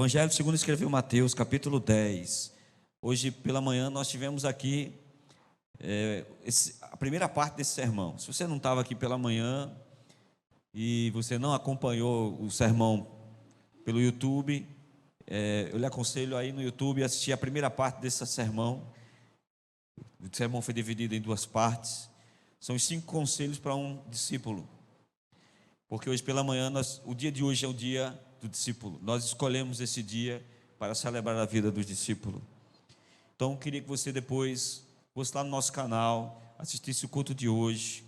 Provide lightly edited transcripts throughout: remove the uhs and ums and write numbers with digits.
Evangelho segundo escreveu Mateus, capítulo 10. Hoje pela manhã nós tivemos aqui a primeira parte desse sermão. Se você não estava aqui pela manhã e você não acompanhou o sermão pelo YouTube, eu lhe aconselho aí no YouTube assistir a primeira parte desse sermão. O sermão foi dividido em duas partes. São os 5 conselhos para um discípulo. Porque hoje pela manhã, o dia de hoje é o dia do discípulo. Nós escolhemos esse dia para celebrar a vida dos discípulos. Então, eu queria que você depois fosse lá no nosso canal, assistisse o culto de hoje.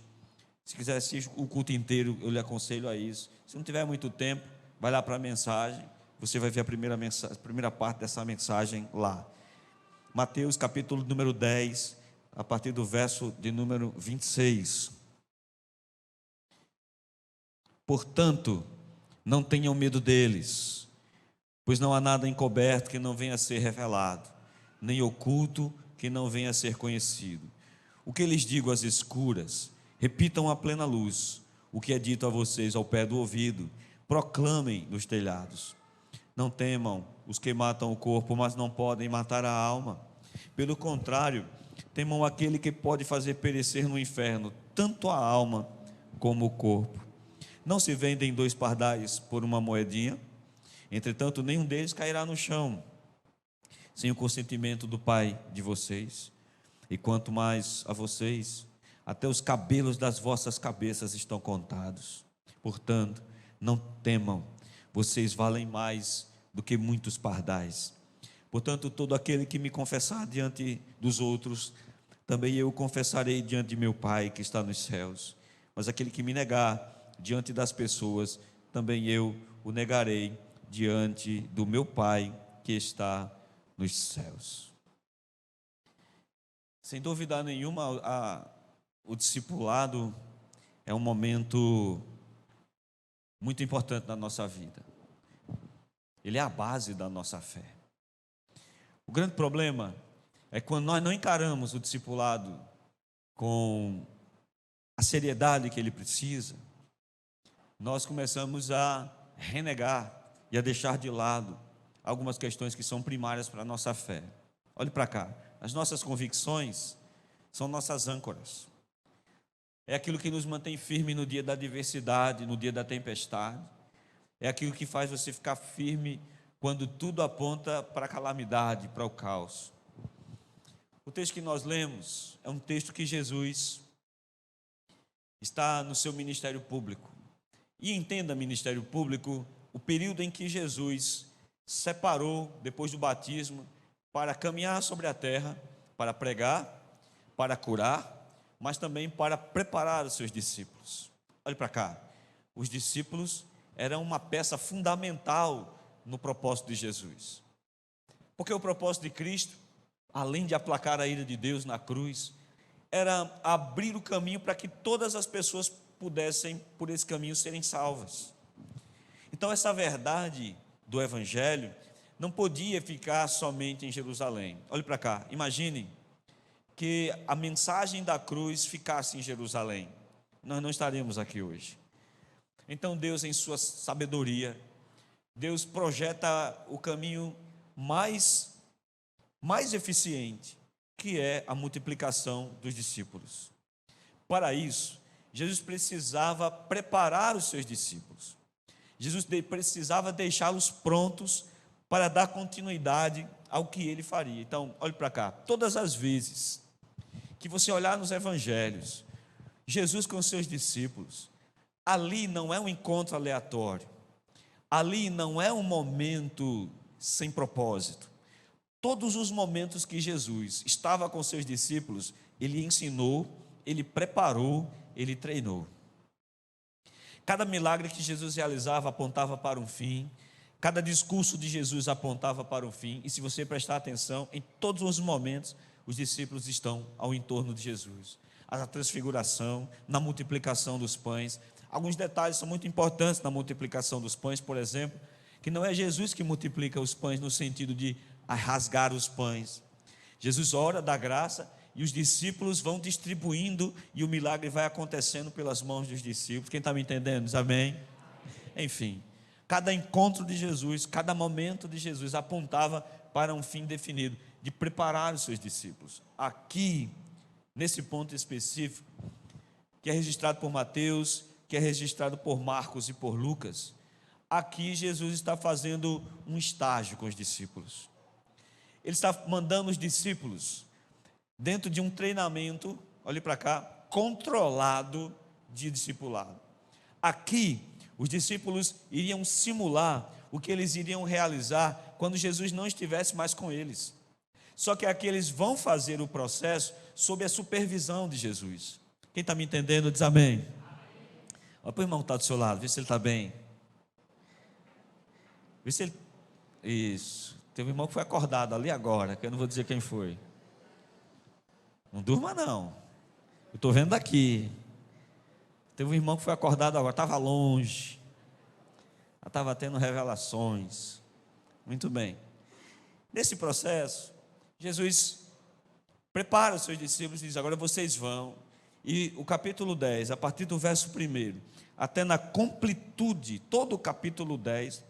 Se quiser assistir o culto inteiro, eu lhe aconselho a isso. Se não tiver muito tempo, vai lá para a mensagem. Você vai ver a primeira parte dessa mensagem lá. Mateus capítulo número 10, a partir do verso de número 26. Portanto, não tenham medo deles, pois não há nada encoberto que não venha a ser revelado, nem oculto que não venha a ser conhecido. O que lhes digo às escuras, repitam à plena luz. O que é dito a vocês ao pé do ouvido, proclamem nos telhados. Não temam os que matam o corpo, mas não podem matar a alma. Pelo contrário, temam aquele que pode fazer perecer no inferno tanto a alma como o corpo. Não se vendem 2 pardais por uma moedinha? Entretanto, nenhum deles cairá no chão sem o consentimento do Pai de vocês. E quanto mais a vocês, até os cabelos das vossas cabeças estão contados. Portanto, não temam, vocês valem mais do que muitos pardais. Portanto, todo aquele que me confessar diante dos outros, também eu confessarei diante de meu Pai que está nos céus. Mas aquele que me negar diante das pessoas, também eu o negarei diante do meu Pai que está nos céus. Sem dúvida nenhuma, o discipulado é um momento muito importante na nossa vida. Ele é a base da nossa fé. O grande problema é quando nós não encaramos o discipulado com a seriedade que ele precisa, nós começamos a renegar e a deixar de lado algumas questões que são primárias para a nossa fé. Olhe para cá, as nossas convicções são nossas âncoras. É aquilo que nos mantém firme no dia da adversidade, no dia da tempestade. É aquilo que faz você ficar firme quando tudo aponta para a calamidade, para o caos. O texto que nós lemos é um texto que Jesus está no seu ministério público. E entenda ministério público, o período em que Jesus separou, depois do batismo, para caminhar sobre a terra, para pregar, para curar, mas também para preparar os seus discípulos. Olhe para cá, os discípulos eram uma peça fundamental no propósito de Jesus. Porque o propósito de Cristo, além de aplacar a ira de Deus na cruz, era abrir o caminho para que todas as pessoas pudessem, por esse caminho, serem salvas. Então, essa verdade do Evangelho não podia ficar somente em Jerusalém. Olhe para cá, imagine que a mensagem da cruz ficasse em Jerusalém. Nós não estaríamos aqui hoje. Então, Deus, em sua sabedoria, Deus projeta o caminho mais eficiente, que é a multiplicação dos discípulos. Para isso, Jesus precisava preparar os seus discípulos. Jesus precisava deixá-los prontos para dar continuidade ao que ele faria. Então, olhe para cá, todas as vezes que você olhar nos evangelhos, Jesus com os seus discípulos, ali não é um encontro aleatório, ali não é um momento sem propósito. Todos os momentos que Jesus estava com seus discípulos, ele ensinou, ele preparou, ele treinou. Cada milagre que Jesus realizava apontava para um fim, cada discurso de Jesus apontava para um fim, e se você prestar atenção, em todos os momentos, os discípulos estão ao entorno de Jesus. A transfiguração, na multiplicação dos pães. Alguns detalhes são muito importantes na multiplicação dos pães, por exemplo, que não é Jesus que multiplica os pães no sentido de rasgar os pães. Jesus ora, dá graça, e os discípulos vão distribuindo, e o milagre vai acontecendo pelas mãos dos discípulos. Quem está me entendendo? Diz amém? Enfim, Cada encontro de Jesus, cada momento de Jesus apontava para um fim definido, de preparar os seus discípulos. Aqui, nesse ponto específico, que é registrado por Mateus, que é registrado por Marcos e por Lucas, aqui Jesus está fazendo um estágio com os discípulos. Ele está mandando os discípulos dentro de um treinamento, olhe para cá, controlado de discipulado. Aqui, os discípulos iriam simular o que eles iriam realizar quando Jesus não estivesse mais com eles. Só que aqui eles vão fazer o processo sob a supervisão de Jesus. Quem está me entendendo, diz amém. Olha para o irmão que está do seu lado, vê se ele está bem. Vê se ele... Isso. Teve um irmão que foi acordado ali agora, que eu não vou dizer quem foi. Não durma não. Eu estou vendo daqui. Teve um irmão que foi acordado agora, estava longe. Estava tendo revelações. Muito bem. Nesse processo, Jesus prepara os seus discípulos e diz: agora vocês vão. E o capítulo 10, a partir do verso 1, até na completude, todo o capítulo 10,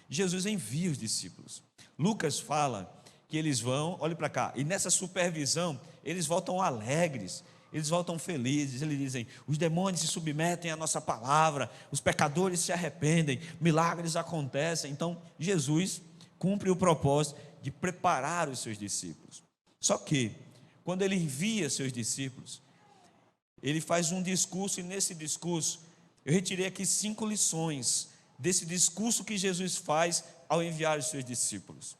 Jesus envia os discípulos. Lucas fala que eles vão, olhe para cá, e nessa supervisão, eles voltam alegres, eles voltam felizes. Eles dizem: os demônios se submetem à nossa palavra, os pecadores se arrependem, milagres acontecem. Então, Jesus cumpre o propósito de preparar os seus discípulos. Só que, quando ele envia seus discípulos, ele faz um discurso, e nesse discurso, eu retirei aqui 5 lições desse discurso que Jesus faz ao enviar os seus discípulos.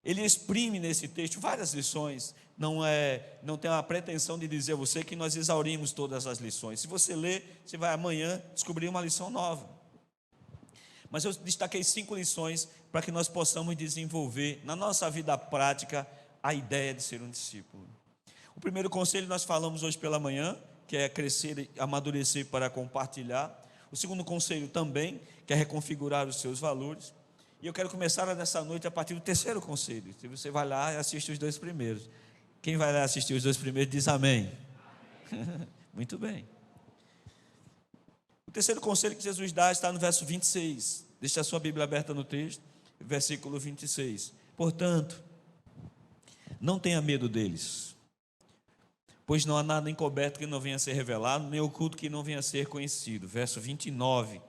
Ele exprime nesse texto várias lições, não tem a pretensão de dizer a você que nós exaurimos todas as lições. Se você ler, você vai amanhã descobrir uma lição nova. Mas eu destaquei 5 lições para que nós possamos desenvolver na nossa vida prática a ideia de ser um discípulo. O primeiro conselho nós falamos hoje pela manhã, que é crescer e amadurecer para compartilhar. O segundo conselho também, que é reconfigurar os seus valores. E eu quero começar nessa noite a partir do terceiro conselho. Se você vai lá e assiste os 2 primeiros. Quem vai lá assistir os 2 primeiros diz amém. Muito bem. O terceiro conselho que Jesus dá está no verso 26. Deixa a sua Bíblia aberta no texto, versículo 26. Portanto, não tenha medo deles, pois não há nada encoberto que não venha a ser revelado, nem oculto que não venha a ser conhecido. Verso 29.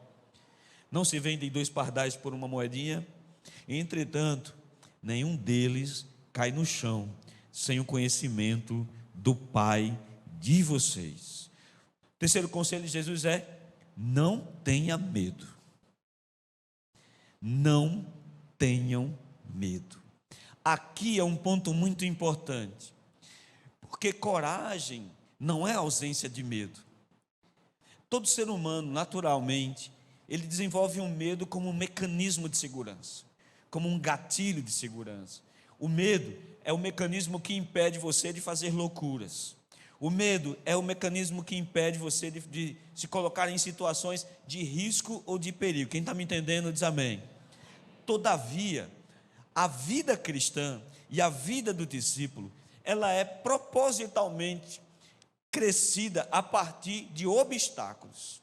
Não se vendem 2 pardais por uma moedinha, entretanto, nenhum deles cai no chão, sem o conhecimento do Pai de vocês. O terceiro conselho de Jesus é: não tenha medo. Não tenham medo. Aqui é um ponto muito importante, porque coragem não é ausência de medo. Todo ser humano, naturalmente, ele desenvolve um medo como um mecanismo de segurança, como um gatilho de segurança. O medo é o mecanismo que impede você de fazer loucuras. O medo é o mecanismo que impede você de se colocar em situações de risco ou de perigo. Quem está me entendendo diz amém. Todavia, a vida cristã e a vida do discípulo, ela é propositalmente crescida a partir de obstáculos.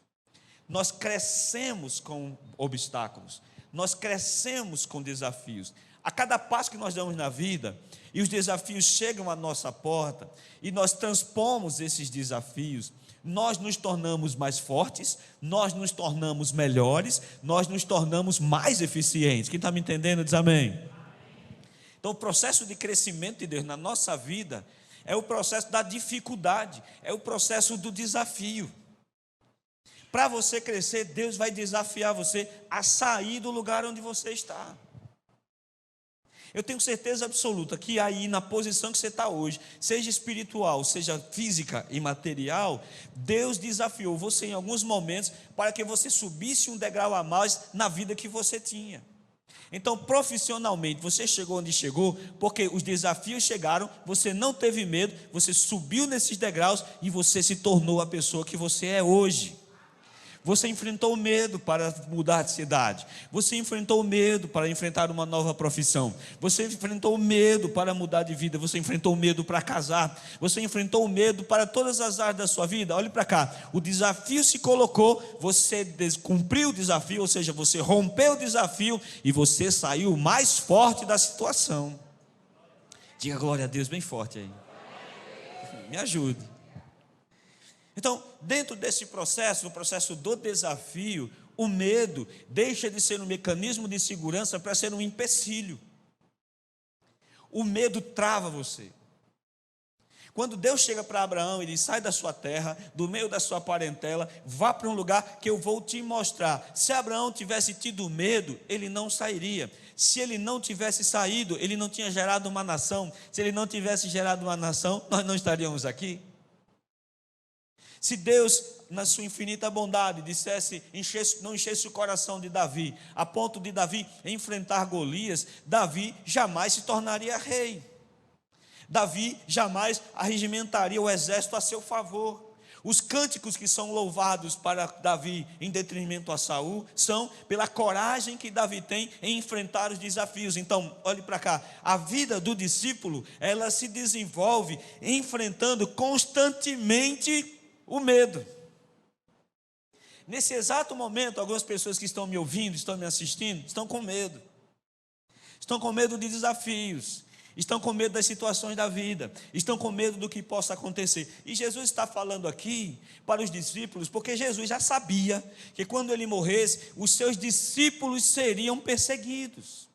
Nós crescemos com obstáculos, nós crescemos com desafios. A cada passo que nós damos na vida, e os desafios chegam à nossa porta, e nós transpomos esses desafios, nós nos tornamos mais fortes, nós nos tornamos melhores, nós nos tornamos mais eficientes. Quem está me entendendo diz amém. Então o processo de crescimento de Deus na nossa vida é o processo da dificuldade, é o processo do desafio. Para você crescer, Deus vai desafiar você a sair do lugar onde você está. Eu tenho certeza absoluta que aí na posição que você está hoje, seja espiritual, seja física e material, Deus desafiou você em alguns momentos para que você subisse um degrau a mais na vida que você tinha. Então, profissionalmente, você chegou onde chegou, porque os desafios chegaram, você não teve medo, você subiu nesses degraus e você se tornou a pessoa que você é hoje. Você enfrentou o medo para mudar de cidade. Você enfrentou o medo para enfrentar uma nova profissão. Você enfrentou o medo para mudar de vida. Você enfrentou o medo para casar. Você enfrentou o medo para todas as áreas da sua vida. Olhe para cá. O desafio se colocou. Você cumpriu o desafio, ou seja, você rompeu o desafio e você saiu mais forte da situação. Diga glória a Deus bem forte aí. Me ajude. Então, dentro desse processo, o processo do desafio, o medo deixa de ser um mecanismo de segurança para ser um empecilho. O medo trava você. Quando Deus chega para Abraão e diz: sai da sua terra, do meio da sua parentela, vá para um lugar que eu vou te mostrar. Se Abraão tivesse tido medo, ele não sairia. Se ele não tivesse saído, ele não tinha gerado uma nação. Se ele não tivesse gerado uma nação, nós não estaríamos aqui. Se Deus, na sua infinita bondade, não enchesse o coração de Davi, a ponto de Davi enfrentar Golias, Davi jamais se tornaria rei. Davi jamais arregimentaria o exército a seu favor. Os cânticos que são louvados para Davi em detrimento a Saul são pela coragem que Davi tem em enfrentar os desafios. Então, olhe para cá, a vida do discípulo, ela se desenvolve enfrentando constantemente o medo. Nesse exato momento, algumas pessoas que estão me ouvindo, estão me assistindo, estão com medo. Estão com medo de desafios. Estão com medo das situações da vida. Estão com medo do que possa acontecer. E Jesus está falando aqui para os discípulos, porque Jesus já sabia que quando ele morresse, os seus discípulos seriam perseguidos.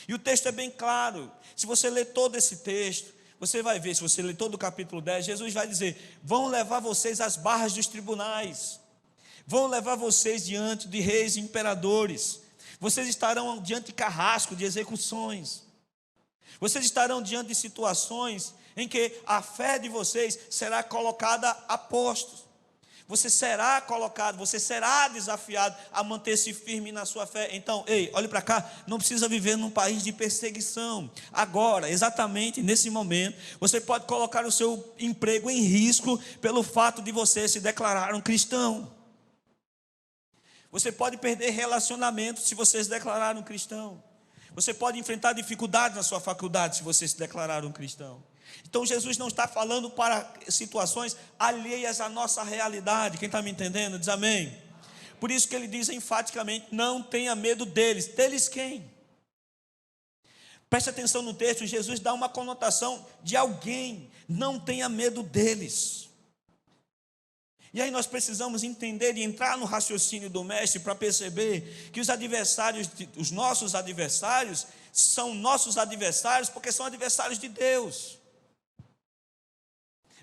E o texto é bem claro. Se você ler todo esse texto, você vai ver, se você ler todo o capítulo 10, Jesus vai dizer: vão levar vocês às barras dos tribunais, vão levar vocês diante de reis e imperadores, vocês estarão diante de carrasco, de execuções, vocês estarão diante de situações em que a fé de vocês será colocada a postos. Você será colocado, você será desafiado a manter-se firme na sua fé. Então, ei, olhe para cá, não precisa viver num país de perseguição. Agora, exatamente nesse momento, você pode colocar o seu emprego em risco pelo fato de você se declarar um cristão. Você pode perder relacionamento se você se declarar um cristão. Você pode enfrentar dificuldades na sua faculdade se você se declarar um cristão. Então Jesus não está falando para situações alheias à nossa realidade. Quem está me entendendo, diz amém. Por isso que ele diz enfaticamente: não tenha medo deles. Deles quem? Preste atenção no texto, Jesus dá uma conotação de alguém. Não tenha medo deles. E aí nós precisamos entender e entrar no raciocínio do mestre para perceber que os adversários, os nossos adversários, são nossos adversários porque são adversários de Deus.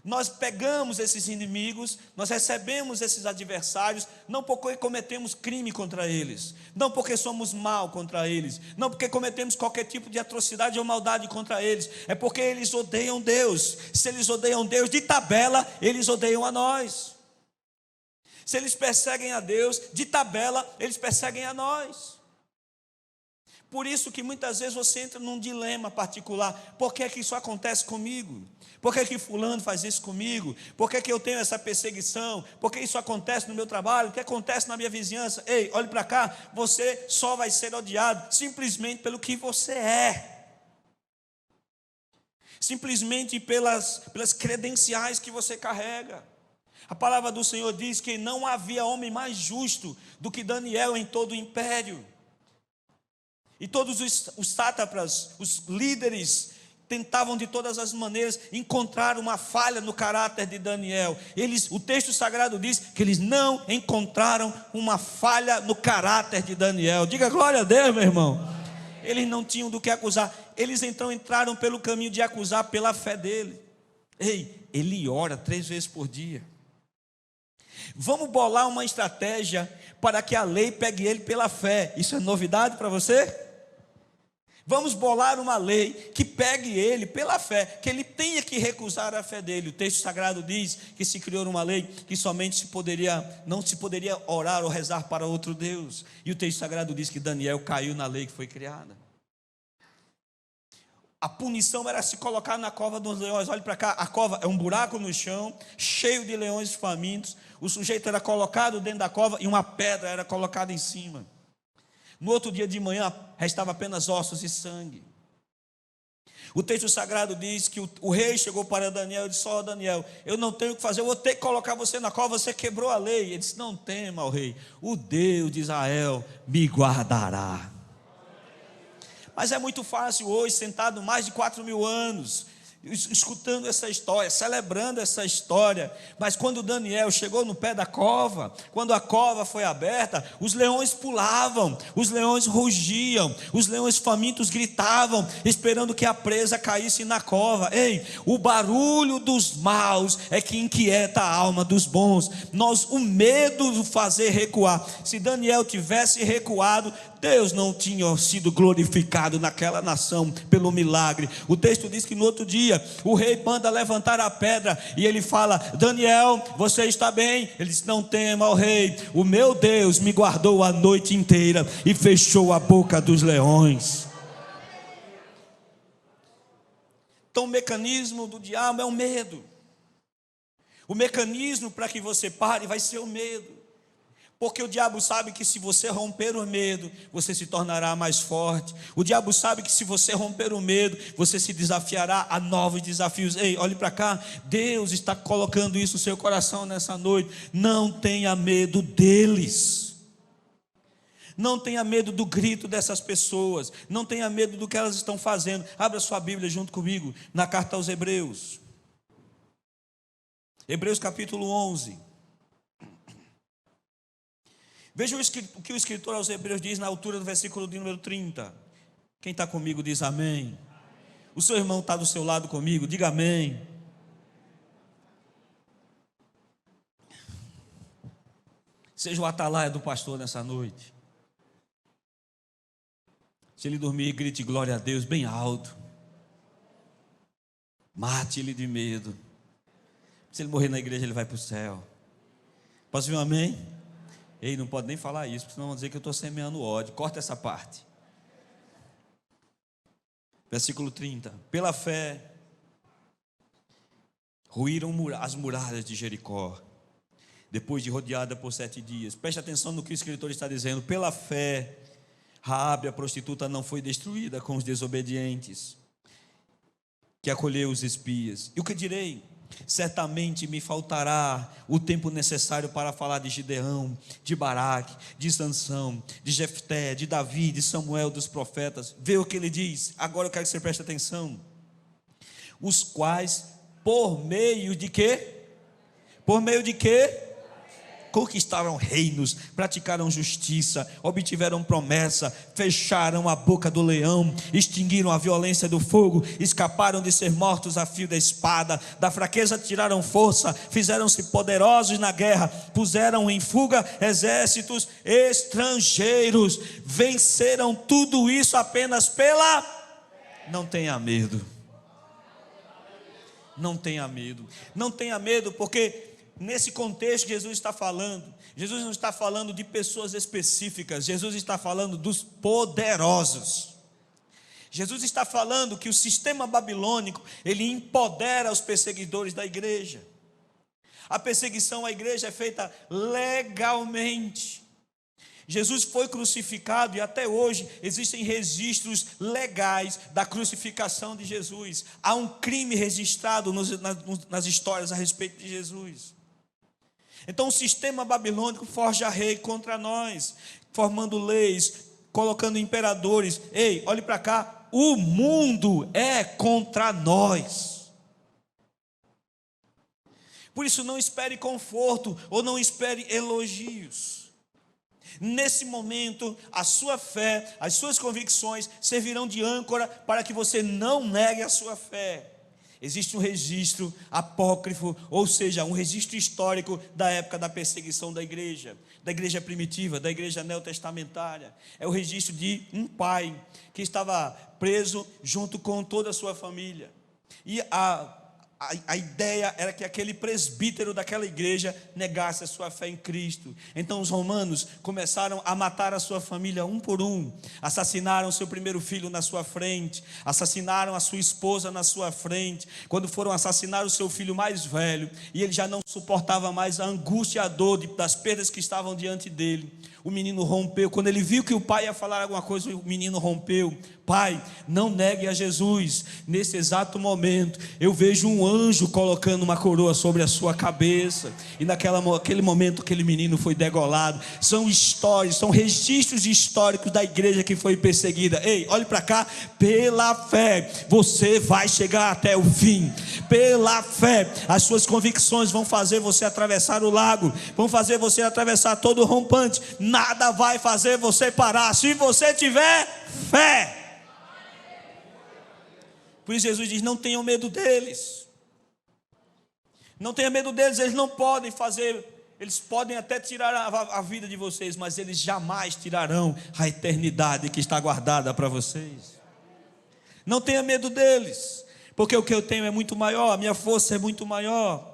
Nós pegamos esses inimigos, nós recebemos esses adversários, não porque cometemos crime contra eles, não porque somos mal contra eles, não porque cometemos qualquer tipo de atrocidade ou maldade contra eles, é porque eles odeiam Deus. Se eles odeiam Deus, de tabela, eles odeiam a nós. Se eles perseguem a Deus, de tabela, eles perseguem a nós. Por isso que muitas vezes você entra num dilema particular: por que é que isso acontece comigo? Por que é que fulano faz isso comigo? Por que é que eu tenho essa perseguição? Por que isso acontece no meu trabalho? O que acontece na minha vizinhança? Ei, olhe para cá, você só vai ser odiado simplesmente pelo que você é. Simplesmente pelas credenciais que você carrega. A palavra do Senhor diz que não havia homem mais justo do que Daniel em todo o império. E todos os sátrapas, os líderes, tentavam de todas as maneiras encontrar uma falha no caráter de Daniel. O texto sagrado diz que eles não encontraram uma falha no caráter de Daniel. Diga glória a Deus, meu irmão. Eles não tinham do que acusar. Eles então entraram pelo caminho de acusar pela fé dele. Ei, ele ora 3 vezes por dia. Vamos bolar uma estratégia para que a lei pegue ele pela fé. Isso é novidade para você? Vamos bolar uma lei que pegue ele pela fé, que ele tenha que recusar a fé dele. O texto sagrado diz que se criou uma lei que somente não se poderia orar ou rezar para outro Deus. E o texto sagrado diz que Daniel caiu na lei que foi criada. A punição era se colocar na cova dos leões. Olhe para cá, a cova é um buraco no chão, cheio de leões famintos. O sujeito era colocado dentro da cova e uma pedra era colocada em cima. No outro dia de manhã, restava apenas ossos e sangue. O texto sagrado diz que o rei chegou para Daniel e disse: ó, Daniel, eu não tenho o que fazer, eu vou ter que colocar você na cova, você quebrou a lei. Ele disse: não tema, ó rei, o Deus de Israel me guardará. Mas é muito fácil hoje, sentado mais de 4.000 anos, escutando essa história, celebrando essa história. Mas quando Daniel chegou no pé da cova, quando a cova foi aberta, os leões pulavam, os leões rugiam, os leões famintos gritavam, esperando que a presa caísse na cova. Ei, o barulho dos maus é que inquieta a alma dos bons. O medo do fazer recuar. Se Daniel tivesse recuado, Deus não tinha sido glorificado naquela nação pelo milagre. O texto diz que no outro dia o rei manda levantar a pedra e ele fala: Daniel, você está bem? Ele diz: não tema, ó rei, o meu Deus me guardou a noite inteira e fechou a boca dos leões. Então o mecanismo do diabo é o medo. O mecanismo para que você pare vai ser o medo. Porque o diabo sabe que se você romper o medo, você se tornará mais forte. O diabo sabe que se você romper o medo, você se desafiará a novos desafios. Ei, olhe para cá, Deus está colocando isso no seu coração nessa noite. Não tenha medo deles. Não tenha medo do grito dessas pessoas. Não tenha medo do que elas estão fazendo. Abra sua Bíblia junto comigo, na carta aos Hebreus. Hebreus capítulo 11. Veja o que o escritor aos Hebreus diz na altura do versículo de número 30. Quem está comigo diz amém. O seu irmão está do seu lado comigo, diga amém. Seja o atalaia do pastor nessa noite. Se ele dormir, grite glória a Deus bem alto. Mate ele de medo. Se ele morrer na igreja, ele vai para o céu. Posso ouvir um amém? Ei, não pode nem falar isso, porque senão vão dizer que eu estou semeando ódio. Corta essa parte. Versículo 30. Pela fé, ruíram as muralhas de Jericó, depois de rodeada por 7 dias. Preste atenção no que o escritor está dizendo. Pela fé, Raabe, a prostituta, não foi destruída com os desobedientes, que acolheu os espias. E o que direi? Certamente me faltará o tempo necessário para falar de Gideão, de Baraque, de Sansão, de Jefté, de Davi, de Samuel, dos profetas. Vê o que ele diz. Agora eu quero que você preste atenção. Os quais, por meio de quê? Por meio de quê? Conquistaram reinos, praticaram justiça, obtiveram promessa, fecharam a boca do leão, extinguiram a violência do fogo, escaparam de ser mortos a fio da espada, da fraqueza tiraram força, fizeram-se poderosos na guerra, puseram em fuga exércitos estrangeiros, venceram tudo isso apenas pela... Não tenha medo. Não tenha medo. Não tenha medo, porque nesse contexto Jesus está falando. Jesus não está falando de pessoas específicas. Jesus está falando dos poderosos. Jesus está falando que o sistema babilônico, ele empodera os perseguidores da igreja. A perseguição à igreja é feita legalmente. Jesus foi crucificado e até hoje existem registros legais da crucificação de Jesus. Há um crime registrado nas histórias a respeito de Jesus. Então o sistema babilônico forja rei contra nós, formando leis, colocando imperadores. Ei, olhe para cá, o mundo é contra nós. Por isso não espere conforto ou não espere elogios. Nesse momento, a sua fé, as suas convicções servirão de âncora para que você não negue a sua fé. Existe um registro apócrifo, ou seja, um registro histórico da época da perseguição da igreja primitiva, da igreja neotestamentária. É o registro de um pai que estava preso junto com toda a sua família. E a a ideia era que aquele presbítero daquela igreja negasse a sua fé em Cristo. Então os romanos começaram a matar a sua família um por um. Assassinaram seu primeiro filho na sua frente, assassinaram a sua esposa na sua frente. Quando foram assassinar o seu filho mais velho, e ele já não suportava mais a angústia e a dor das perdas que estavam diante dele, o menino rompeu. Quando ele viu que o pai ia falar alguma coisa, o menino rompeu: pai, não negue a Jesus. Nesse exato momento, eu vejo um anjo colocando uma coroa sobre a sua cabeça. E naquele momento, aquele menino foi degolado. São histórias, são registros históricos da igreja que foi perseguida. Ei, olhe para cá. Pela fé, você vai chegar até o fim. Pela fé, as suas convicções vão fazer você atravessar o lago, vão fazer você atravessar todo o rompante. Nada vai fazer você parar, se você tiver fé. Por isso Jesus diz: não tenham medo deles. Não tenha medo deles. Eles não podem fazer, eles podem até tirar a vida de vocês, mas eles jamais tirarão a eternidade que está guardada para vocês. Não tenha medo deles, porque o que eu tenho é muito maior, a minha força é muito maior.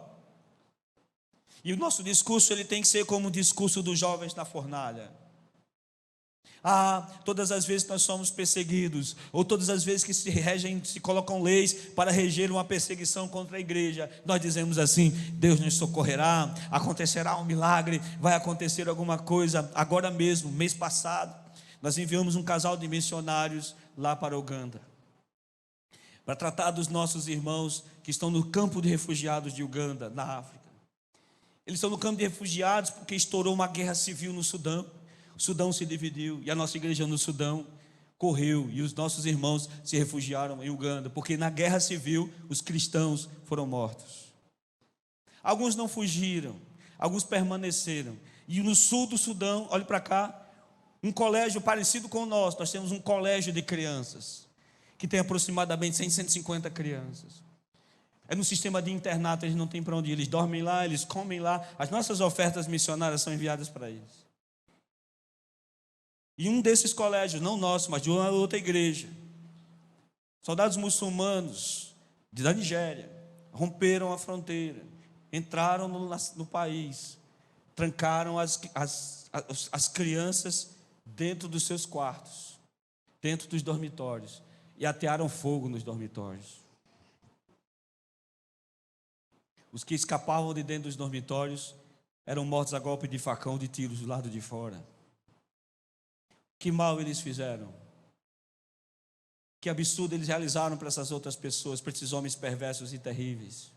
E o nosso discurso, ele tem que ser como o discurso dos jovens na fornalha. Todas as vezes que nós somos perseguidos, ou todas as vezes que se colocam leis para reger uma perseguição contra a igreja, nós dizemos assim: Deus nos socorrerá, acontecerá um milagre, vai acontecer alguma coisa. Agora mesmo, mês passado, nós enviamos um casal de missionários lá para Uganda, para tratar dos nossos irmãos que estão no campo de refugiados de Uganda, na África. Eles estão no campo de refugiados porque estourou uma guerra civil no Sudão. O Sudão se dividiu e a nossa igreja no Sudão correu, e os nossos irmãos se refugiaram em Uganda, porque na guerra civil os cristãos foram mortos. Alguns não fugiram, alguns permaneceram. E no sul do Sudão, olhe para cá, um colégio parecido com o nosso, nós temos um colégio de crianças, que tem aproximadamente 150 crianças. É no sistema de internato, eles não têm para onde ir, eles dormem lá, eles comem lá. As nossas ofertas missionárias são enviadas para eles. E um desses colégios, não nosso, mas de uma outra igreja, soldados muçulmanos da Nigéria romperam a fronteira, entraram no país, trancaram as crianças dentro dos seus quartos, dentro dos dormitórios, e atearam fogo nos dormitórios. Os que escapavam de dentro dos dormitórios eram mortos a golpe de facão, de tiros do lado de fora. Que mal eles fizeram? Que absurdo eles realizaram para essas outras pessoas, para esses homens perversos e terríveis?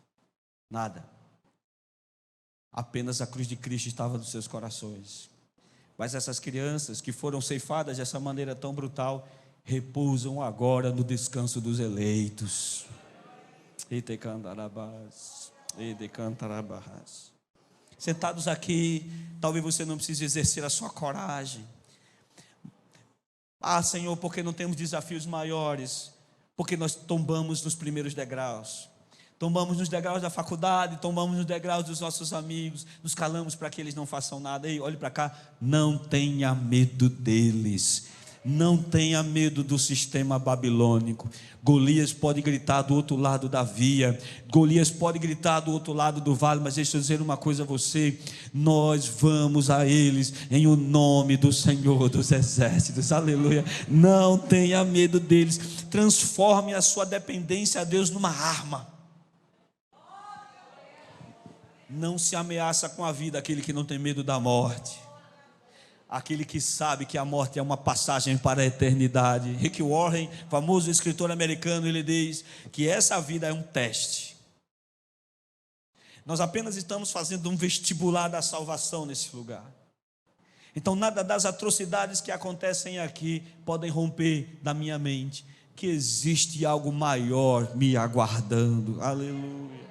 Nada. Apenas a cruz de Cristo estava nos seus corações. Mas essas crianças que foram ceifadas dessa maneira tão brutal, repousam agora no descanso dos eleitos. Sentados aqui, talvez você não precise exercer a sua coragem. Senhor, porque não temos desafios maiores? Porque nós tombamos nos primeiros degraus. Tombamos nos degraus da faculdade, tombamos nos degraus dos nossos amigos, nos calamos para que eles não façam nada. Ei, olhe para cá, não tenha medo deles. Não tenha medo do sistema babilônico. Golias pode gritar do outro lado da via, Golias pode gritar do outro lado do vale, mas deixa eu dizer uma coisa a você: nós vamos a eles em o nome do Senhor dos exércitos. Aleluia. Não tenha medo deles. Transforme a sua dependência a Deus numa arma. Não se ameaça com a vida aquele que não tem medo da morte, aquele que sabe que a morte é uma passagem para a eternidade. Rick Warren, famoso escritor americano, ele diz que essa vida é um teste. Nós apenas estamos fazendo um vestibular da salvação nesse lugar. Então nada das atrocidades que acontecem aqui podem romper da minha mente que existe algo maior me aguardando. Aleluia.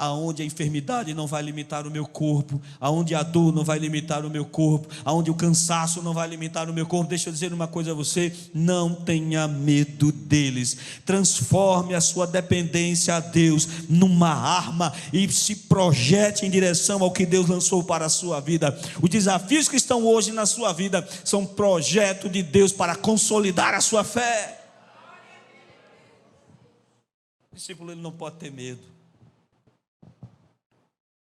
Aonde a enfermidade não vai limitar o meu corpo, aonde a dor não vai limitar o meu corpo, aonde o cansaço não vai limitar o meu corpo. Deixa eu dizer uma coisa a você: não tenha medo deles. Transforme a sua dependência a Deus numa arma e se projete em direção ao que Deus lançou para a sua vida. Os desafios que estão hoje na sua vida são um projeto de Deus para consolidar a sua fé. O discípulo, ele não pode ter medo.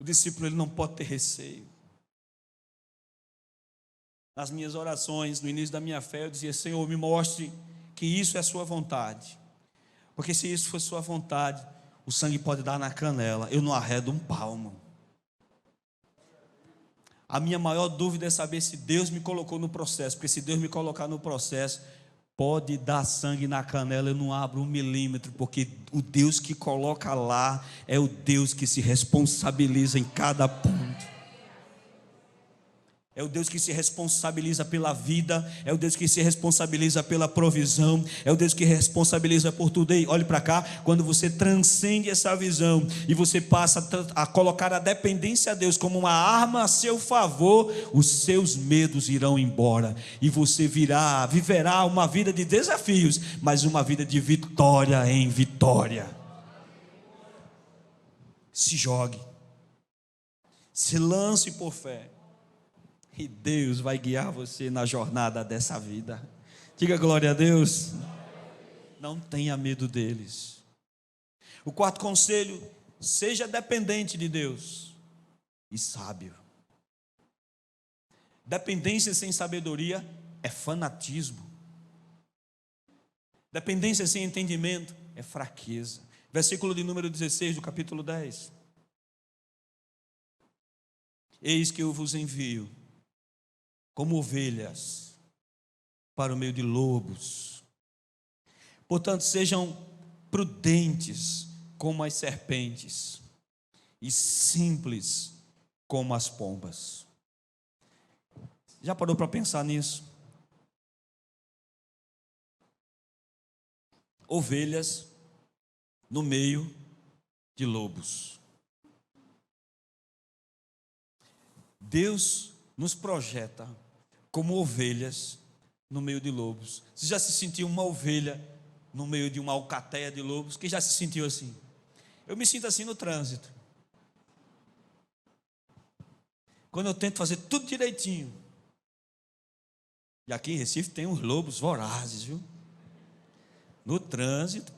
discípulo ele não pode ter receio. Nas minhas orações, no início da minha fé, eu dizia: Senhor, me mostre que isso é a sua vontade. Porque se isso for sua vontade, o sangue pode dar na canela, eu não arredo um palmo. A minha maior dúvida é saber se Deus me colocou no processo, porque se Deus me colocar no processo, pode dar sangue na canela, eu não abro 1 milímetro, porque o Deus que coloca lá é o Deus que se responsabiliza em cada ponto. É o Deus que se responsabiliza pela vida, é o Deus que se responsabiliza pela provisão, é o Deus que responsabiliza por tudo. Ei, olhe para cá, quando você transcende essa visão e você passa a colocar a dependência a Deus como uma arma a seu favor, os seus medos irão embora e você viverá uma vida de desafios, mas uma vida de vitória em vitória. Se jogue, se lance por fé, e Deus vai guiar você na jornada dessa vida. Diga glória a Deus. Não tenha medo deles. O quarto conselho: seja dependente de Deus e sábio. Dependência sem sabedoria é fanatismo. Dependência sem entendimento é fraqueza. Versículo de número 16 do capítulo 10. Eis que eu vos envio como ovelhas para o meio de lobos. Portanto, sejam prudentes como as serpentes e simples como as pombas. Já parou para pensar nisso? Ovelhas no meio de lobos. Deus nos projeta como ovelhas no meio de lobos. Você já se sentiu uma ovelha no meio de uma alcateia de lobos? Quem já se sentiu assim? Eu me sinto assim no trânsito. Quando eu tento fazer tudo direitinho. E aqui em Recife tem uns lobos vorazes, viu? No trânsito.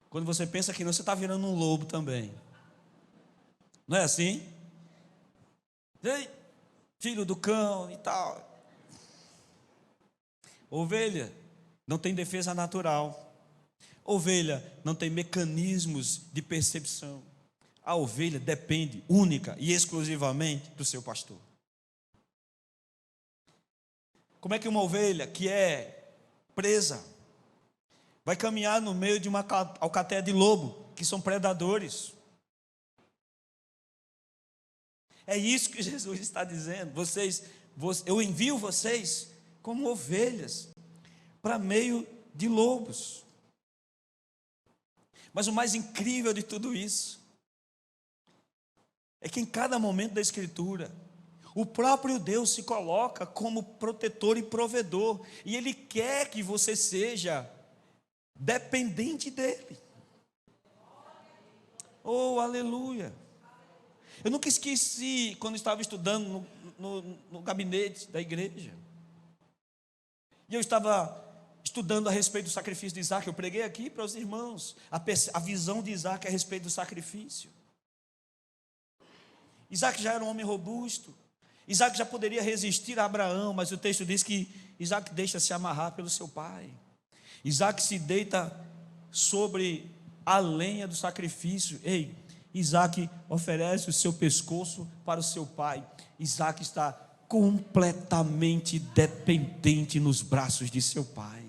Quando você pensa que não, você está virando um lobo também. Não é assim? Ei, filho do cão e tal. Ovelha não tem defesa natural. Ovelha não tem mecanismos de percepção. A ovelha depende única e exclusivamente do seu pastor. Como é que uma ovelha que é presa vai caminhar no meio de uma alcateia de lobo, que são predadores? É isso que Jesus está dizendo. Eu envio vocês como ovelhas para meio de lobos. Mas o mais incrível de tudo isso é que em cada momento da Escritura, o próprio Deus se coloca como protetor e provedor, e Ele quer que você seja dependente dEle. Oh, aleluia! Eu nunca esqueci quando estava estudando no gabinete da igreja. E eu estava estudando a respeito do sacrifício de Isaac. Eu preguei aqui para os irmãos a visão de Isaac a respeito do sacrifício. Isaac já era um homem robusto. Isaac já poderia resistir a Abraão, mas o texto diz que Isaac deixa se amarrar pelo seu pai. Isaac se deita sobre a lenha do sacrifício. Ei, Isaac oferece o seu pescoço para o seu pai. Isaac está completamente dependente nos braços de seu pai.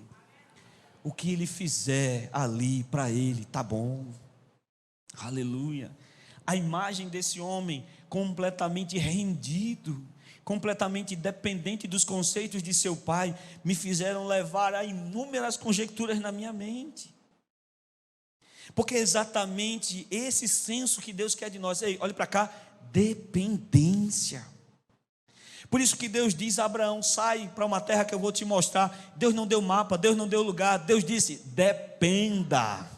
O que ele fizer ali para ele, tá bom. Aleluia. A imagem desse homem completamente rendido, completamente dependente dos conceitos de seu pai, me fizeram levar a inúmeras conjecturas na minha mente. Porque é exatamente esse senso que Deus quer de nós. Ei, olhe para cá, dependência. Por isso que Deus diz a Abraão: sai para uma terra que eu vou te mostrar. Deus não deu mapa, Deus não deu lugar, Deus disse: dependa.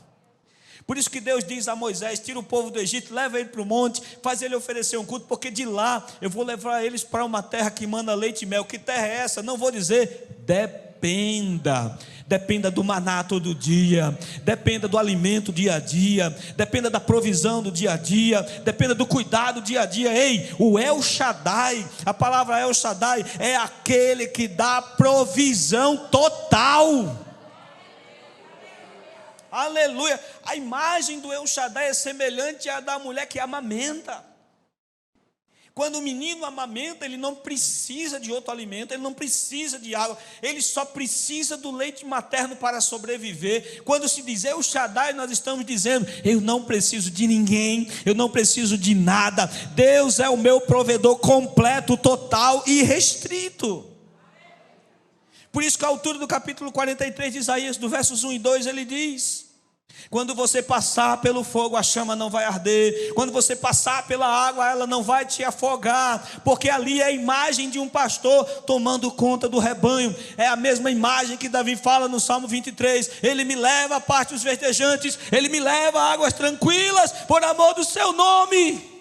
Por isso que Deus diz a Moisés: tira o povo do Egito, leva ele para o monte, faz ele oferecer um culto, porque de lá eu vou levar eles para uma terra que manda leite e mel. Que terra é essa? Não vou dizer, dependa. Dependa do maná todo dia, dependa do alimento dia a dia, dependa da provisão do dia a dia, dependa do cuidado dia a dia. Ei, o El Shaddai, a palavra El Shaddai é aquele que dá provisão total. Aleluia. A imagem do El Shaddai é semelhante à da mulher que amamenta. Quando o menino amamenta, ele não precisa de outro alimento, ele não precisa de água, ele só precisa do leite materno para sobreviver. Quando se diz El Shaddai, nós estamos dizendo: eu não preciso de ninguém, eu não preciso de nada. Deus é o meu provedor completo, total e restrito. Por isso que a altura do capítulo 43 de Isaías, do versos 1 e 2, ele diz: quando você passar pelo fogo, a chama não vai arder. Quando você passar pela água, ela não vai te afogar. Porque ali é a imagem de um pastor tomando conta do rebanho. É a mesma imagem que Davi fala no Salmo 23. Ele me leva a pastos verdejantes, ele me leva a águas tranquilas, por amor do seu nome.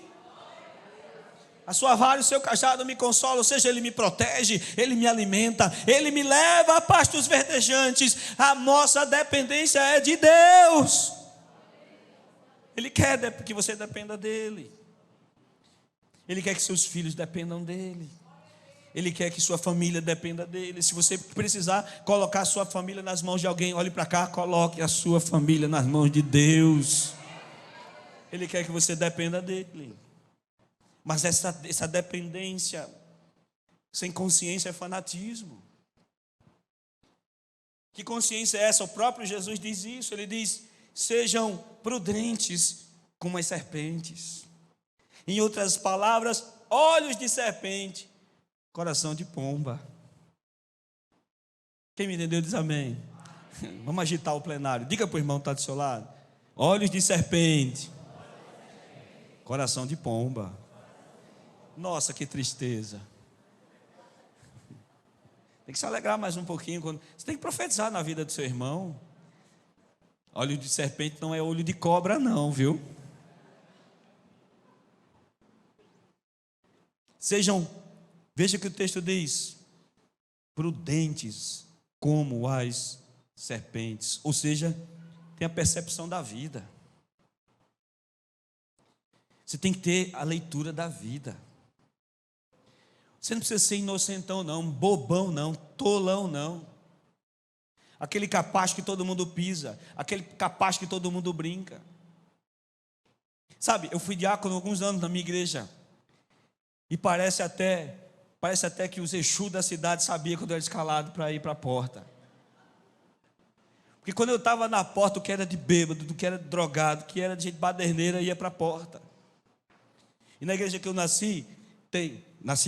A sua vara e o seu cajado me consolam, ou seja, ele me protege, ele me alimenta, ele me leva a pastos verdejantes. A nossa dependência é de Deus. Ele quer que você dependa dele. Ele quer que seus filhos dependam dele. Ele quer que sua família dependa dele. Se você precisar colocar a sua família nas mãos de alguém, olhe para cá, coloque a sua família nas mãos de Deus. Ele quer que você dependa dele. Mas essa dependência sem consciência é fanatismo. Que consciência é essa? O próprio Jesus diz isso. Ele diz: sejam prudentes como as serpentes. Em outras palavras, olhos de serpente, coração de pomba. Quem me entendeu diz amém. Vamos agitar o plenário. Diga para o irmão que está do seu lado: olhos de serpente, coração de pomba. Nossa, que tristeza. Tem que se alegrar mais um pouquinho. Você tem que profetizar na vida do seu irmão. Olho de serpente não é olho de cobra não, viu? Veja o que o texto diz: prudentes como as serpentes. Ou seja, tem a percepção da vida. Você tem que ter a leitura da vida. Você não precisa ser inocentão não, bobão não, tolão não. Aquele capaz que todo mundo pisa, aquele capaz que todo mundo brinca. Sabe, eu fui diácono há alguns anos na minha igreja. E parece até que os Exu da cidade sabiam quando eu era escalado para ir para a porta. Porque quando eu estava na porta, o que era de bêbado, do que era de drogado, que era de gente baderneira, ia para a porta. E na igreja que eu nasci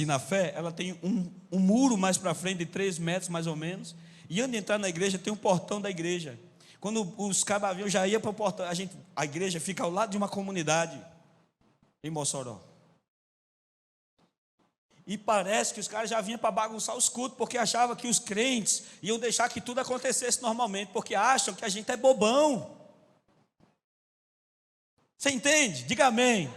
na fé, ela tem um muro mais para frente, de 3 metros mais ou menos. E antes de entrar na igreja, tem um portão da igreja. Quando os cabaviões já iam para o portão, a igreja fica ao lado de uma comunidade em Mossoró. E parece que os caras já vinham para bagunçar os cultos, porque achavam que os crentes iam deixar que tudo acontecesse normalmente, porque acham que a gente é bobão. Você entende? Diga amém.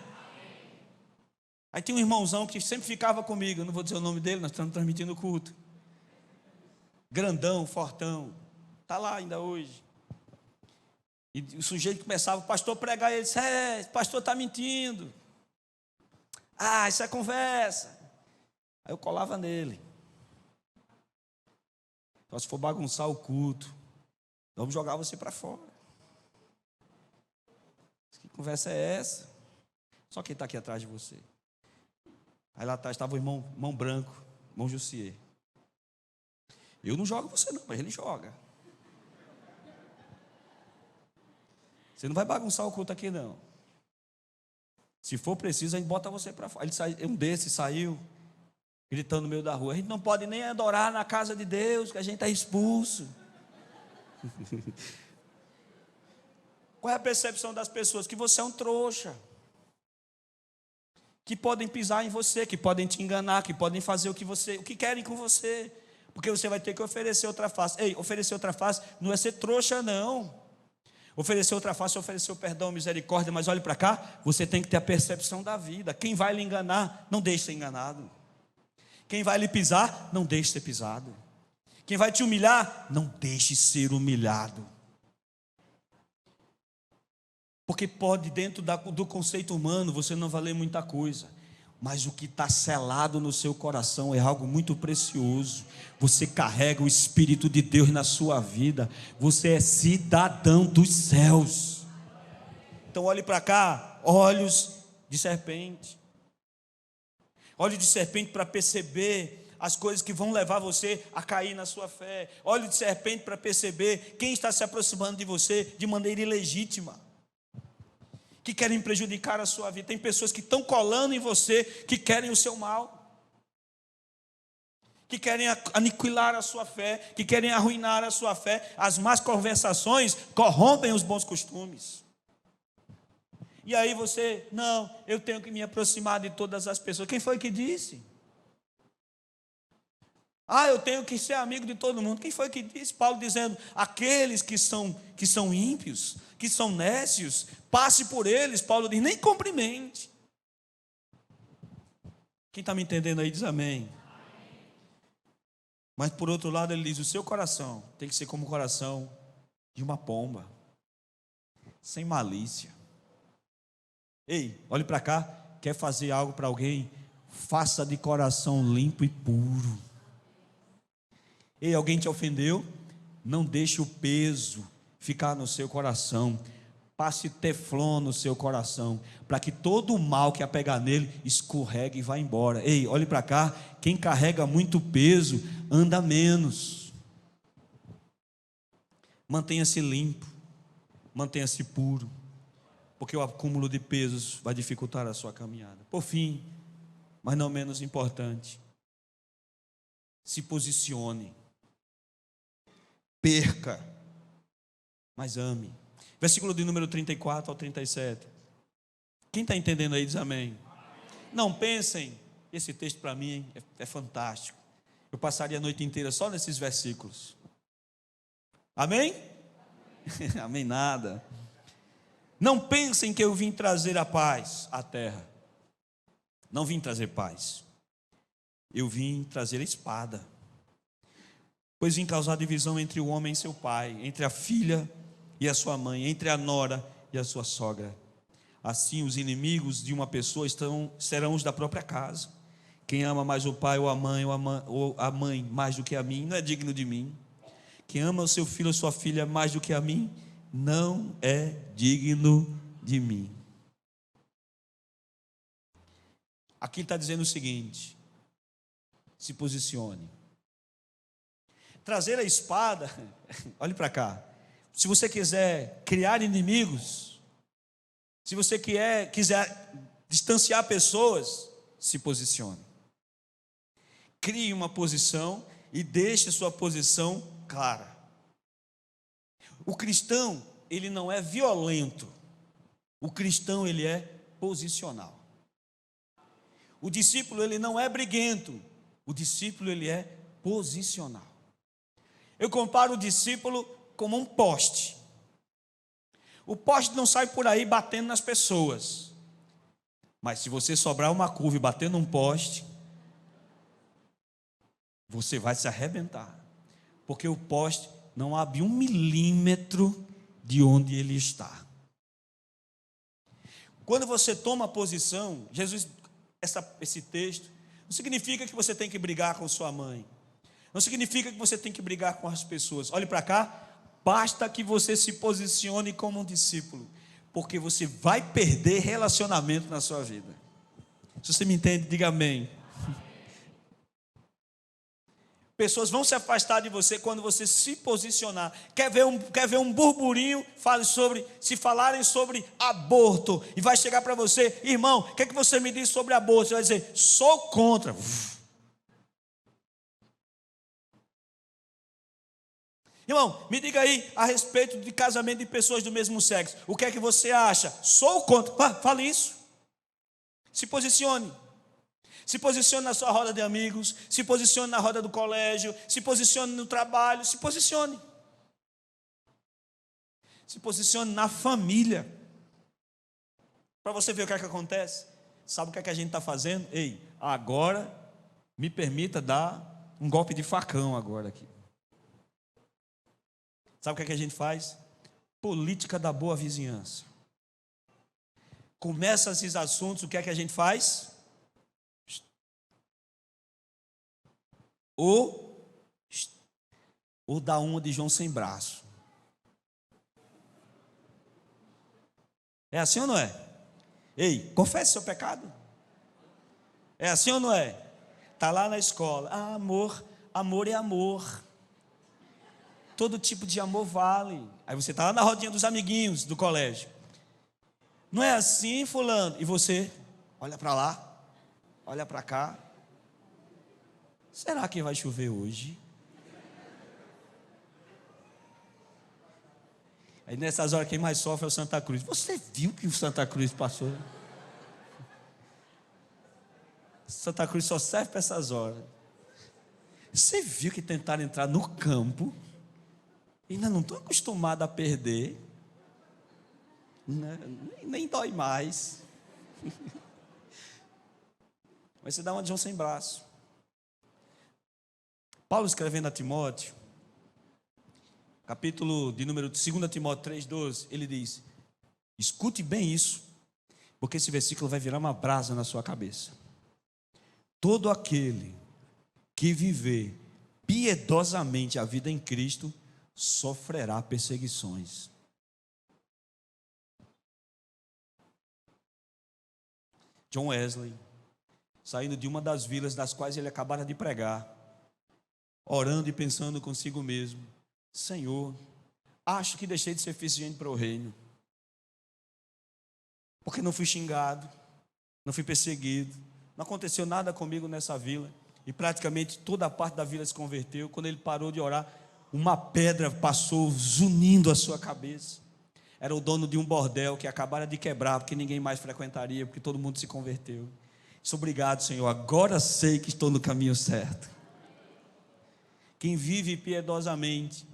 Aí tem um irmãozão que sempre ficava comigo, eu não vou dizer o nome dele, nós estamos transmitindo o culto. Grandão, fortão, está lá ainda hoje. E o sujeito começava, o pastor pregar, ele disse: o pastor está mentindo. Isso é conversa. Aí eu colava nele. Então, se for bagunçar o culto, vamos jogar você para fora. Que conversa é essa? Só quem está aqui atrás de você. Aí lá atrás estava o irmão branco, irmão Jussier. Eu não jogo você não, mas ele joga. Você não vai bagunçar o culto aqui não. Se for preciso, a gente bota você para fora. Um desses saiu gritando no meio da rua: a gente não pode nem adorar na casa de Deus, que a gente está expulso. Qual é a percepção das pessoas? Que você é um trouxa. Que podem pisar em você, que podem te enganar, que podem fazer o que querem com você, porque você vai ter que oferecer outra face. Ei, oferecer outra face não é ser trouxa não. Oferecer outra face é oferecer o perdão, misericórdia, mas olhe para cá, você tem que ter a percepção da vida. Quem vai lhe enganar, não deixe ser enganado. Quem vai lhe pisar, não deixe ser pisado. Quem vai te humilhar, não deixe ser humilhado. Porque pode, dentro do conceito humano, você não valer muita coisa. Mas o que está selado no seu coração é algo muito precioso. Você carrega o Espírito de Deus na sua vida. Você é cidadão dos céus. Então olhe para cá, olhos de serpente. Olhos de serpente para perceber as coisas que vão levar você a cair na sua fé. Olho de serpente para perceber quem está se aproximando de você de maneira ilegítima, que querem prejudicar a sua vida. Tem pessoas que estão colando em você, que querem o seu mal, que querem aniquilar a sua fé, que querem arruinar a sua fé. As más conversações corrompem os bons costumes. E aí você, não, eu tenho que me aproximar de todas as pessoas. Quem foi que disse? Eu tenho que ser amigo de todo mundo. Quem foi que disse? Paulo dizendo, aqueles que são ímpios, que são nécios, passe por eles. Paulo diz, nem cumprimente. Quem está me entendendo aí diz amém. Mas por outro lado ele diz, o seu coração tem que ser como o coração de uma pomba, sem malícia. Ei, olhe para cá, quer fazer algo para alguém? Faça de coração limpo e puro. Ei, alguém te ofendeu? Não deixe o peso ficar no seu coração. Passe teflon no seu coração, para que todo o mal que apegar nele escorregue e vá embora. Ei, olhe para cá, quem carrega muito peso anda menos. Mantenha-se limpo, mantenha-se puro, porque o acúmulo de pesos vai dificultar a sua caminhada. Por fim, mas não menos importante, se posicione. Perca, mas ame. Versículo de número 34 ao 37. Quem está entendendo aí diz amém. Não pensem, esse texto para mim é fantástico. Eu passaria a noite inteira só nesses versículos. Amém? Amém nada. Não pensem que eu vim trazer a paz à terra. Não vim trazer paz. Eu vim trazer a espada. Pois vim causar divisão entre o homem e seu pai, entre a filha e a sua mãe, entre a nora e a sua sogra. Assim os inimigos de uma pessoa serão os da própria casa. Quem ama mais o pai ou a mãe mais do que a mim, não é digno de mim. Quem ama o seu filho ou sua filha mais do que a mim, não é digno de mim. Aqui está dizendo o seguinte: se posicione. Trazer a espada, olhe para cá. Se você quiser criar inimigos, se você quiser distanciar pessoas, se posicione. Crie uma posição e deixe sua posição clara. O cristão, ele não é violento. O cristão, ele é posicional. O discípulo, ele não é briguento. O discípulo, ele é posicional. Eu comparo o discípulo como um poste. O poste não sai por aí batendo nas pessoas. Mas se você sobrar uma curva e bater num poste, você vai se arrebentar. Porque o poste não abre 1 milímetro de onde ele está. Quando você toma posição, esse texto, não significa que você tem que brigar com sua mãe. Não significa que você tem que brigar com as pessoas. Olhe para cá, basta que você se posicione como um discípulo, porque você vai perder relacionamento na sua vida. Se você me entende, diga amém. Pessoas vão se afastar de você quando você se posicionar. Quer ver um burburinho? Se falarem sobre aborto, e vai chegar para você, irmão, o que é que você me diz sobre aborto? Você vai dizer, sou contra. Irmão, me diga aí a respeito de casamento de pessoas do mesmo sexo. O que é que você acha? Sou contra. Fale isso. Se posicione. Se posicione na sua roda de amigos. Se posicione na roda do colégio. Se posicione no trabalho. Se posicione. Se posicione na família. Para você ver o que é que acontece. Sabe o que é que a gente está fazendo? Ei, agora me permita dar um golpe de facão agora aqui. Sabe o que é que a gente faz? Política da boa vizinhança. Começa esses assuntos, o que é que a gente faz? Ou dá uma de João sem braço. É assim ou não é? Ei, confesse seu pecado. É assim ou não é? Está lá na escola. Ah, amor é amor. Todo tipo de amor vale. Aí você está lá na rodinha dos amiguinhos do colégio. Não é assim, fulano? E você olha para lá, olha para cá. Será que vai chover hoje? Aí nessas horas quem mais sofre é o Santa Cruz. Você viu que o Santa Cruz passou? Santa Cruz só serve para essas horas. Você viu que tentaram entrar no campo? Ainda não estou acostumado a perder. Nem dói mais. Mas você dá uma de João sem braço. Paulo escrevendo a Timóteo, capítulo de número 2 Timóteo 3,12, ele diz: escute bem isso, porque esse versículo vai virar uma brasa na sua cabeça. Todo aquele que viver piedosamente a vida em Cristo sofrerá perseguições. John Wesley, saindo de uma das vilas das quais ele acabara de pregar, orando e pensando consigo mesmo: Senhor, acho que deixei de ser eficiente para o reino, porque não fui xingado, não fui perseguido, não aconteceu nada comigo nessa vila, e praticamente toda a parte da vila se converteu. Quando ele parou de orar, uma pedra passou zunindo a sua cabeça. Era o dono de um bordel que acabara de quebrar, porque ninguém mais frequentaria, porque todo mundo se converteu. Disse: obrigado, Senhor, agora sei que estou no caminho certo. Quem vive piedosamente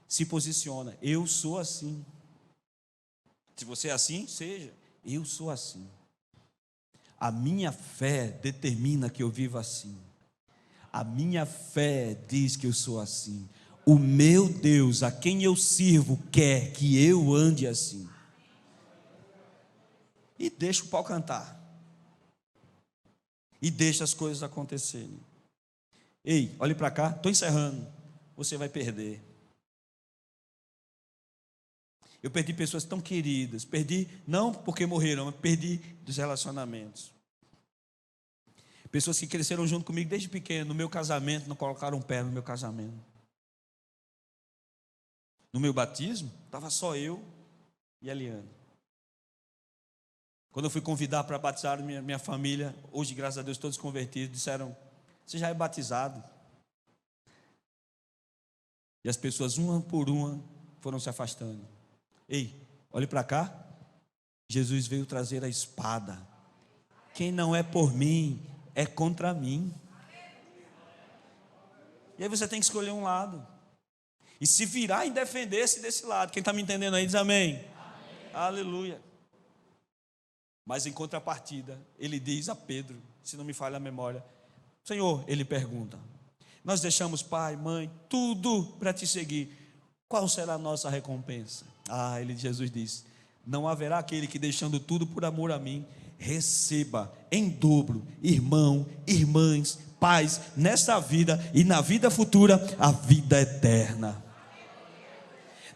se posiciona: eu sou assim. Se você é assim, seja. Eu sou assim. A minha fé determina que eu viva assim. A minha fé diz que eu sou assim. O meu Deus, a quem eu sirvo, quer que eu ande assim. E deixa o pau cantar. E deixa as coisas acontecerem. Ei, olhe para cá, estou encerrando. Você vai perder. Eu perdi pessoas tão queridas. Perdi não porque morreram, mas perdi dos relacionamentos. Pessoas que cresceram junto comigo desde pequeno. No meu casamento, não colocaram um pé no meu casamento. No meu batismo, estava só eu e a Eliane. Quando eu fui convidar para batizar minha família, hoje, graças a Deus, todos convertidos, disseram: você já é batizado? E as pessoas, uma por uma, foram se afastando. Ei, olhe para cá. Jesus veio trazer a espada. Quem não é por mim, é contra mim. E aí você tem que escolher um lado. E se virar e defender-se desse lado. Quem está me entendendo aí, diz amém. Amém. Aleluia. Mas em contrapartida, ele diz a Pedro, se não me falha a memória: Senhor, ele pergunta, nós deixamos pai, mãe, tudo para te seguir, qual será a nossa recompensa? Jesus diz: não haverá aquele que, deixando tudo por amor a mim, receba em dobro, irmão, irmãs, pais, nesta vida e na vida futura, a vida eterna.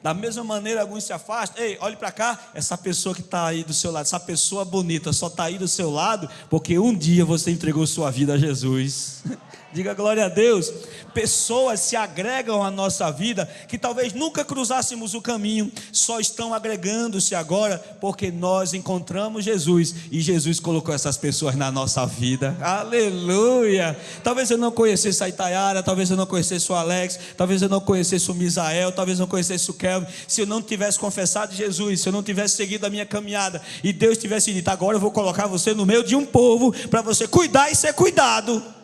Da mesma maneira, alguns se afastam. Ei, olhe para cá, essa pessoa que está aí do seu lado, essa pessoa bonita, só está aí do seu lado porque um dia você entregou sua vida a Jesus. Diga glória a Deus. Pessoas se agregam à nossa vida que talvez nunca cruzássemos o caminho, só estão agregando-se agora porque nós encontramos Jesus e Jesus colocou essas pessoas na nossa vida. Aleluia. Talvez eu não conhecesse a Itaiara, talvez eu não conhecesse o Alex, talvez eu não conhecesse o Misael, talvez eu não conhecesse o Kelvin, se eu não tivesse confessado Jesus, se eu não tivesse seguido a minha caminhada e Deus tivesse dito: agora eu vou colocar você no meio de um povo para você cuidar e ser cuidado.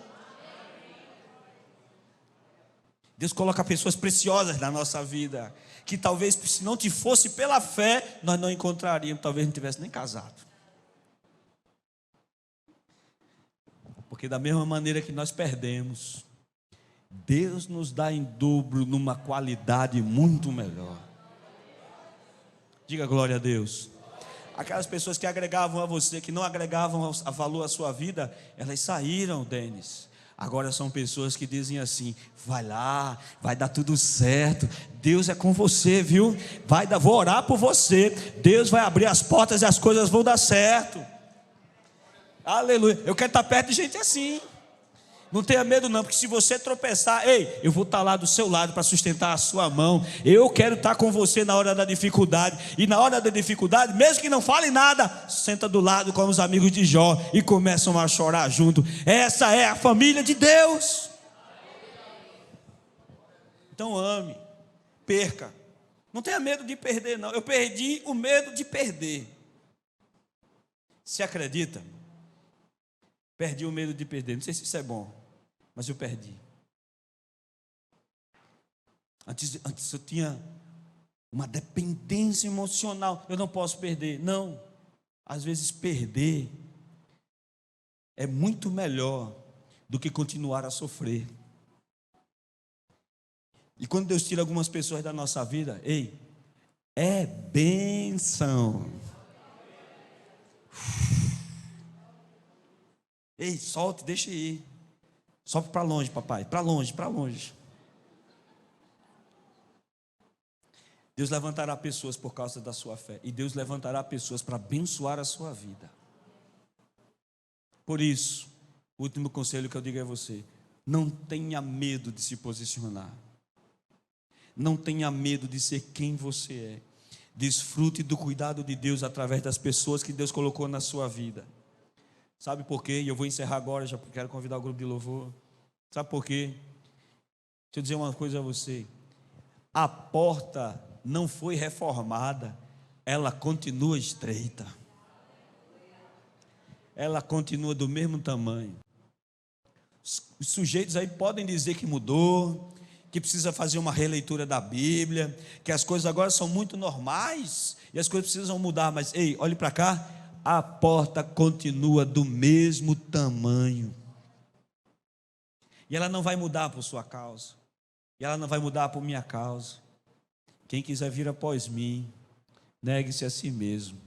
Deus coloca pessoas preciosas na nossa vida, que talvez, se não te fosse pela fé, nós não encontraríamos, talvez não tivesse nem casado. Porque da mesma maneira que nós perdemos, Deus nos dá em dobro numa qualidade muito melhor. Diga glória a Deus. Aquelas pessoas que agregavam a você, que não agregavam a valor à sua vida, elas saíram, Denis. Agora são pessoas que dizem assim: vai lá, vai dar tudo certo, Deus é com você, viu? Vou orar por você, Deus vai abrir as portas e as coisas vão dar certo. Aleluia. Eu quero estar perto de gente assim. Não tenha medo não, porque se você tropeçar, ei, eu vou estar lá do seu lado para sustentar a sua mão. Eu quero estar com você na hora da dificuldade. E na hora da dificuldade, mesmo que não fale nada, senta do lado com os amigos de Jó e começam a chorar junto. Essa é a família de Deus. Então ame, perca. Não tenha medo de perder não. Eu perdi o medo de perder. Se acredita? Perdi o medo de perder. Não sei se isso é bom, mas eu perdi. Antes eu tinha uma dependência emocional. Eu não posso perder. Não. Às vezes perder é muito melhor do que continuar a sofrer. E quando Deus tira algumas pessoas da nossa vida, ei, é bênção. Ei, solte, deixa ir. Sobe para longe, papai, para longe, para longe. Deus levantará pessoas por causa da sua fé. E Deus levantará pessoas para abençoar a sua vida. Por isso, o último conselho que eu digo a você: não tenha medo de se posicionar. Não tenha medo de ser quem você é. Desfrute do cuidado de Deus através das pessoas que Deus colocou na sua vida. Sabe por quê? E eu vou encerrar agora, já quero convidar o grupo de louvor. Sabe por quê? Deixa eu dizer uma coisa a você. A porta não foi reformada, ela continua estreita. Ela continua do mesmo tamanho. Os sujeitos aí podem dizer que mudou, que precisa fazer uma releitura da Bíblia, que as coisas agora são muito normais e as coisas precisam mudar, mas ei, olhe para cá, a porta continua do mesmo tamanho. E ela não vai mudar por sua causa. E ela não vai mudar por minha causa. Quem quiser vir após mim, negue-se a si mesmo,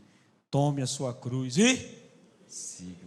tome a sua cruz e siga.